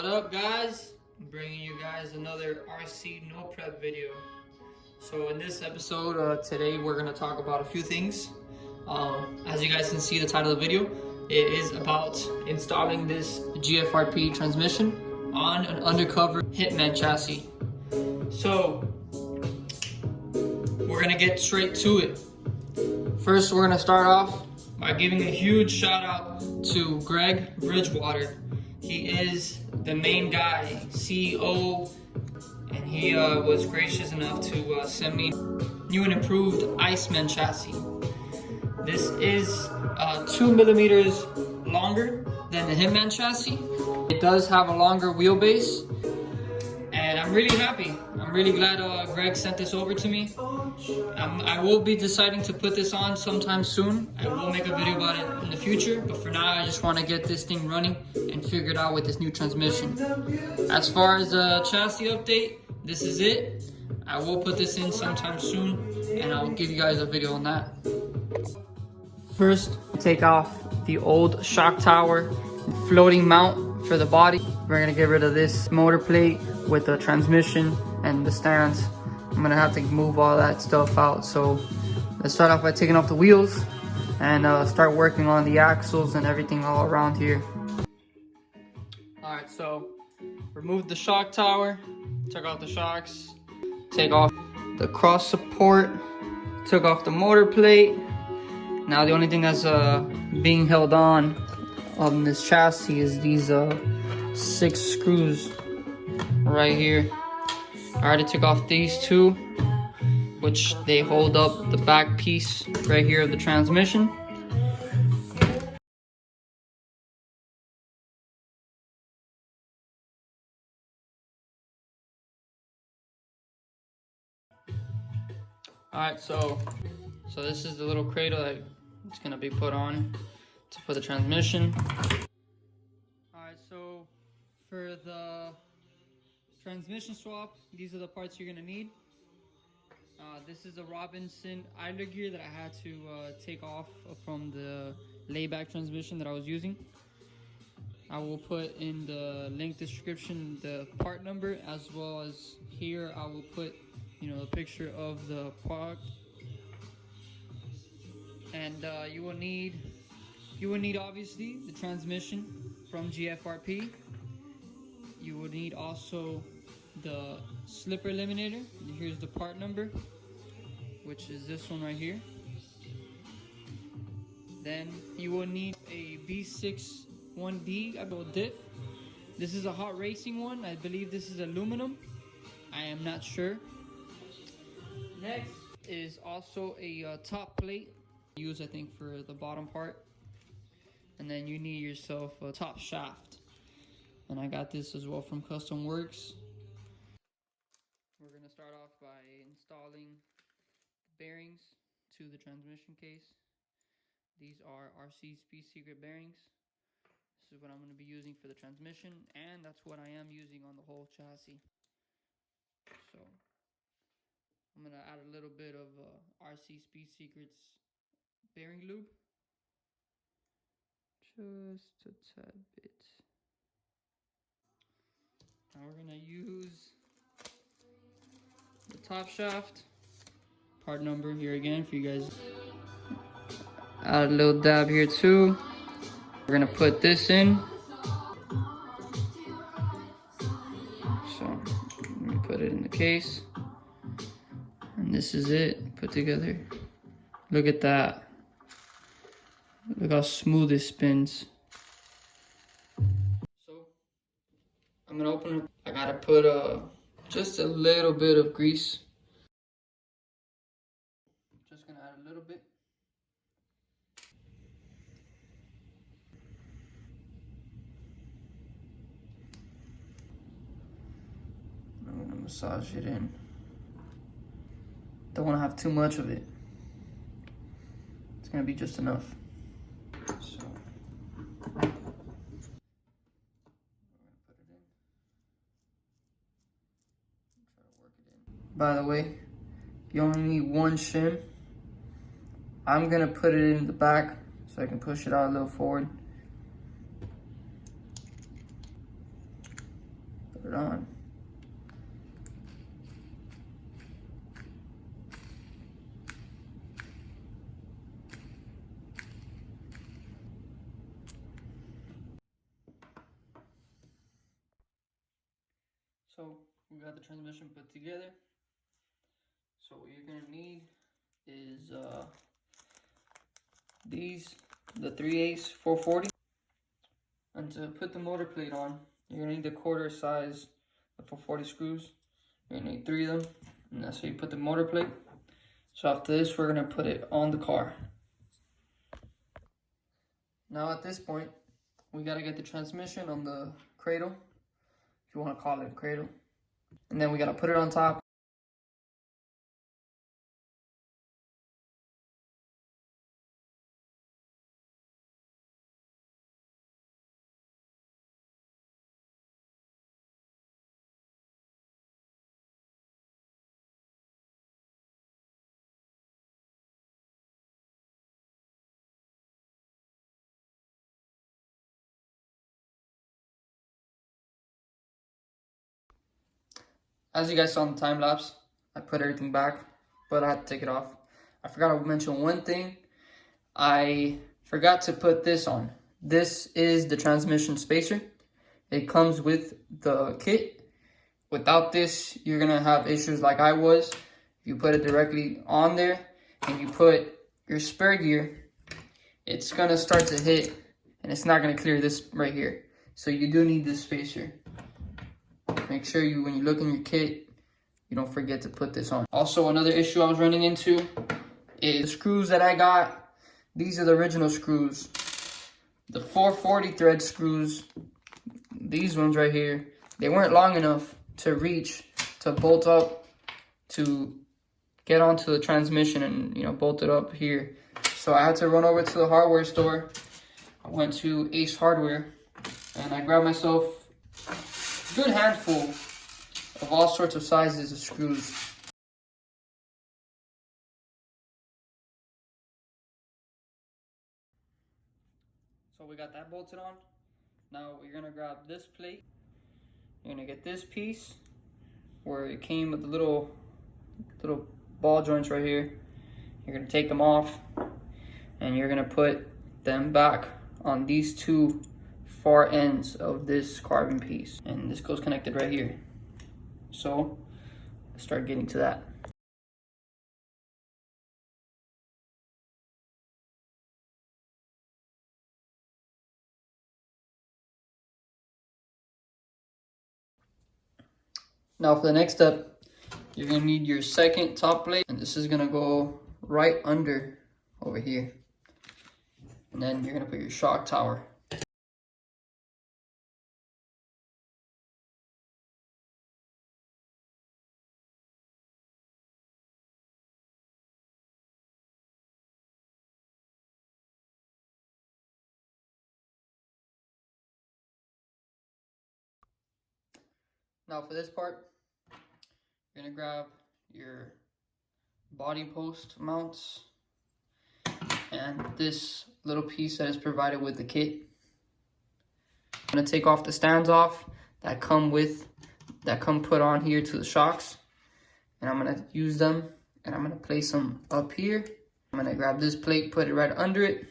What up, guys? I'm bringing you guys another RC no prep video. So in this episode today we're going to talk about a few things. As you guys can see the title of the video, it is about installing this GFRP transmission on an Undercover Hitman chassis. So we're going to get straight to it. First, we're going to start off by giving a huge shout out to Greg Bridgewater. He is the main guy, CEO, and he was gracious enough to send me new and improved Iceman chassis. This is 2 millimeters longer than the Hitman chassis. It does have a longer wheelbase, and I'm really happy. I'm really glad Greg sent this over to me. I will be deciding to put this on sometime soon. I will make a video about it in the future, but for now I just want to get this thing running and figure it out with this new transmission. As far as the chassis update, this is it. I will put this in sometime soon, and I will give you guys a video on that. First, take off the old shock tower floating mount for the body. We're gonna get rid of this motor plate with the transmission and the stands. I'm gonna have to move all that stuff out. So let's start off by taking off the wheels and start working on the axles and everything all around here. All right, so remove the shock tower, took off the shocks, take off the cross support, took off the motor plate. Now the only thing that's being held on this chassis is these 6 screws right here. I already took off these 2, which they hold up the back piece right here of the transmission. Alright, so this is the little cradle that it's gonna be put on to put the transmission. Alright, so for the transmission swap, these are the parts you're gonna need. This is a Robinson idler gear that I had to take off from the layback transmission that I was using. I will put in the link description the part number, as well as here I will put a picture of the part. And you will need obviously the transmission from GFRP. You will need also the slipper eliminator. Here's the part number, which is this one right here. Then you will need a V6 1D diff. This is a hot racing one. I believe this is aluminum. I am not sure. Next is also a top plate, used I think for the bottom part. And then you need yourself a top shaft. And I got this as well from Custom Works. We're going to start off by installing bearings to the transmission case. These are RC Speed Secret bearings. This is what I'm going to be using for the transmission, and that's what I am using on the whole chassis. So I'm going to add a little bit of RC Speed Secrets bearing lube. Just a tad bit. Now we're going to use the top shaft. Part number here again for you guys. Add a little dab here too. We're going to put this in. So let me put it in the case. And this is it put together. Look at that. Look how smooth it spins. So I'm gonna open it. I gotta put just a little bit of grease. Just gonna add a little bit. I'm gonna massage it in. Don't want to have too much of it. It's gonna be just enough. So we're gonna put it in. Try to work it in. By the way, you only need 1 shim. I'm gonna put it in the back so I can push it out a little forward. it on. So we got the transmission put together. So what you're gonna need is the 3/8 440. And to put the motor plate on, you're gonna need the quarter size of 440 screws. You're gonna need 3 of them, and that's how you put the motor plate. So after this, we're gonna put it on the car. Now at this point, we gotta get the transmission on the cradle, if you wanna call it a cradle. And then we gotta put it on top. As you guys saw in the time lapse, I put everything back, but I had to take it off. I forgot to mention one thing. I forgot to put this on. This is the transmission spacer. It comes with the kit. Without this, you're gonna have issues like I was. If you put it directly on there and you put your spare gear, it's gonna start to hit and it's not gonna clear this right here. So you do need this spacer. Make sure you, when you look in your kit, you don't forget to put this on. Also, another issue I was running into is the screws that I got. These are the original screws. The 440 thread screws, these ones right here, they weren't long enough to reach, to bolt up, to get onto the transmission and, you know, bolt it up here. So I had to run over to the hardware store. I went to Ace Hardware and I grabbed myself good handful of all sorts of sizes of screws. So we got that bolted on. Now you're gonna grab this plate. You're gonna get this piece where it came with the little ball joints right here. You're gonna take them off and you're gonna put them back on these two far ends of this carbon piece, and this goes connected right here. So let's start getting to that. Now for the next step, you're gonna need your second top plate, and this is gonna go right under over here. And then you're gonna put your shock tower. Now for this part, you're gonna grab your body post mounts and this little piece that is provided with the kit. I'm gonna take off the stands off that come put on here to the shocks, and I'm gonna use them and I'm gonna place them up here. I'm gonna grab this plate, put it right under it,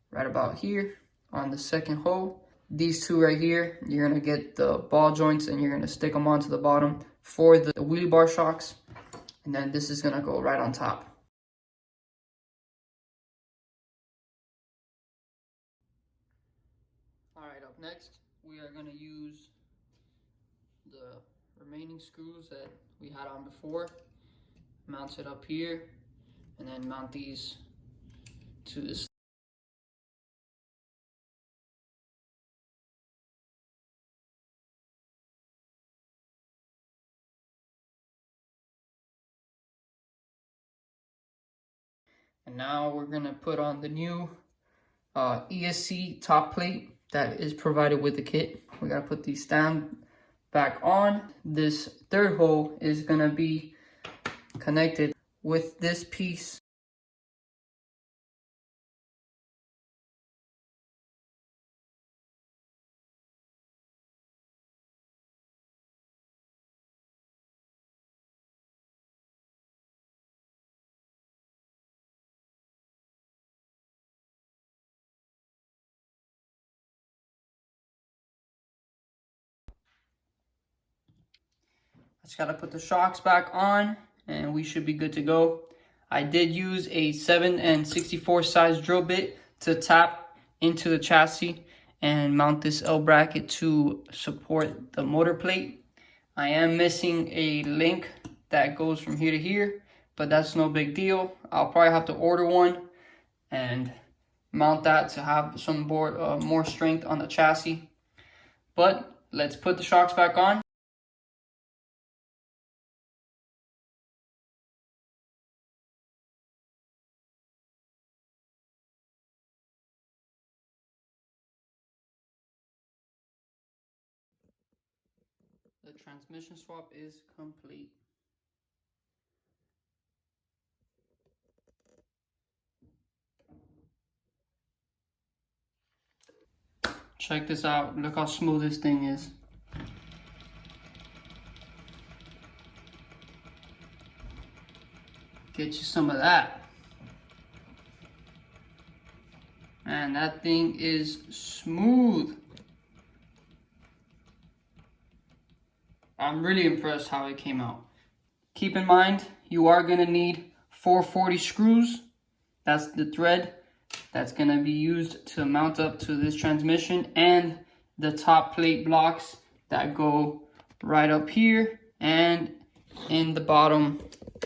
right about here on the second hole. These two right here, you're gonna get the ball joints and you're gonna stick them onto the bottom for the wheelie bar shocks. And then this is gonna go right on top. All right, up next, we are gonna use the remaining screws that we had on before, mount it up here, and then mount these to this. And now we're gonna put on the new ESC top plate that is provided with the kit. We gotta put these stand back on. This third hole is gonna be connected with this piece. I just gotta put the shocks back on and we should be good to go. I did use a 7 64 size drill bit to tap into the chassis and mount this L bracket to support the motor plate. I am missing a link that goes from here to here, but that's no big deal. I'll probably have to order one and mount that to have some more strength on the chassis. But let's put the shocks back on. The transmission swap is complete. Check this out. Look how smooth this thing is. Get you some of that. Man, that thing is smooth. I'm really impressed how it came out. Keep in mind, you are gonna need 440 screws. That's the thread that's gonna be used to mount up to this transmission, and the top plate blocks that go right up here and in the bottom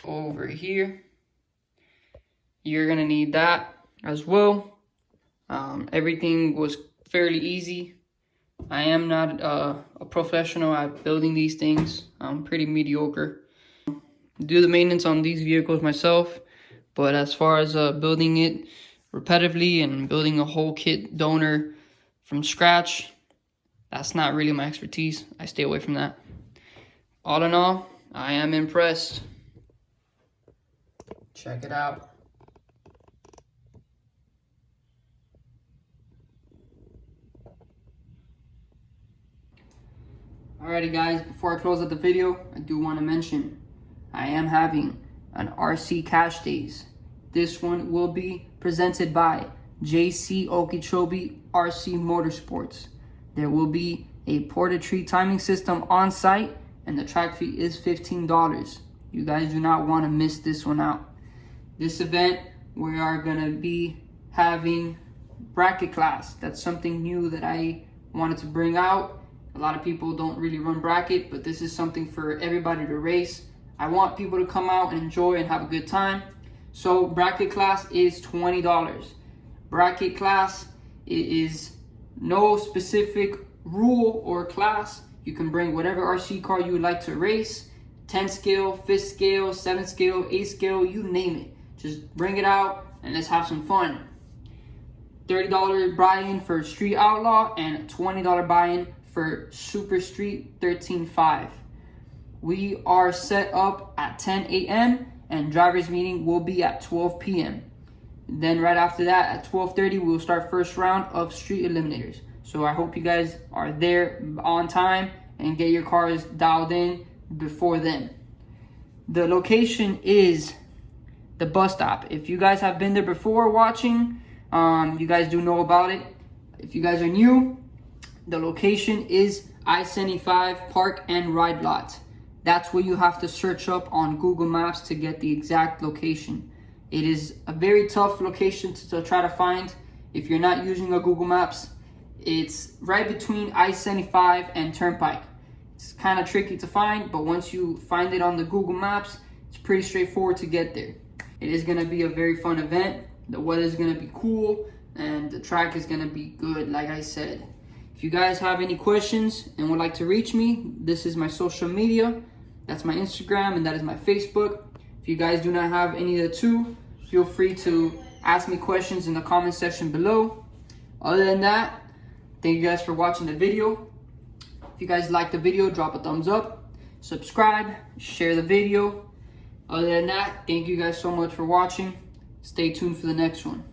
over here. You're gonna need that as well. Everything was fairly easy. I am not a professional at building these things. I'm pretty mediocre. Do the maintenance on these vehicles myself, but as far as building it repetitively and building a whole kit donor from scratch, that's not really my expertise. I stay away from that. All in all, I am impressed. Check it out. Alrighty guys, before I close out the video, I do want to mention I am having an RC Cash Days. This one will be presented by JC Okeechobee RC Motorsports. There will be a porta tree timing system on site, and the track fee is $15. You guys do not want to miss this one out. This event, we are going to be having bracket class. That's something new that I wanted to bring out. A lot of people don't really run bracket, but this is something for everybody to race. I want people to come out and enjoy and have a good time. So bracket class is $20. Bracket class is no specific rule or class. You can bring whatever RC car you would like to race. 10 scale, 5th scale, 7th scale, 8th scale, you name it. Just bring it out and let's have some fun. $30 buy-in for Street Outlaw and $20 buy-in for Super Street 13.5. We are set up at 10 a.m. and driver's meeting will be at 12 p.m. Then right after that at 12:30 we'll start first round of Street Eliminators. So I hope you guys are there on time and get your cars dialed in before then. The location is the bus stop. If you guys have been there before watching, you guys do know about it. If you guys are new, the location is I-75 Park and Ride Lot. That's where you have to search up on Google Maps to get the exact location. It is a very tough location to try to find if you're not using a Google Maps. It's right between I-75 and Turnpike. It's kind of tricky to find, but once you find it on the Google Maps, it's pretty straightforward to get there. It is going to be a very fun event. The weather is going to be cool and the track is going to be good, like I said. If you guys have any questions and would like to reach me, this is my social media. That's my Instagram and that is my Facebook. If you guys do not have any of the two, feel free to ask me questions in the comment section below. Other than that, thank you guys for watching the video. If you guys like the video, drop a thumbs up, subscribe, share the video. Other than that, thank you guys so much for watching. Stay tuned for the next one.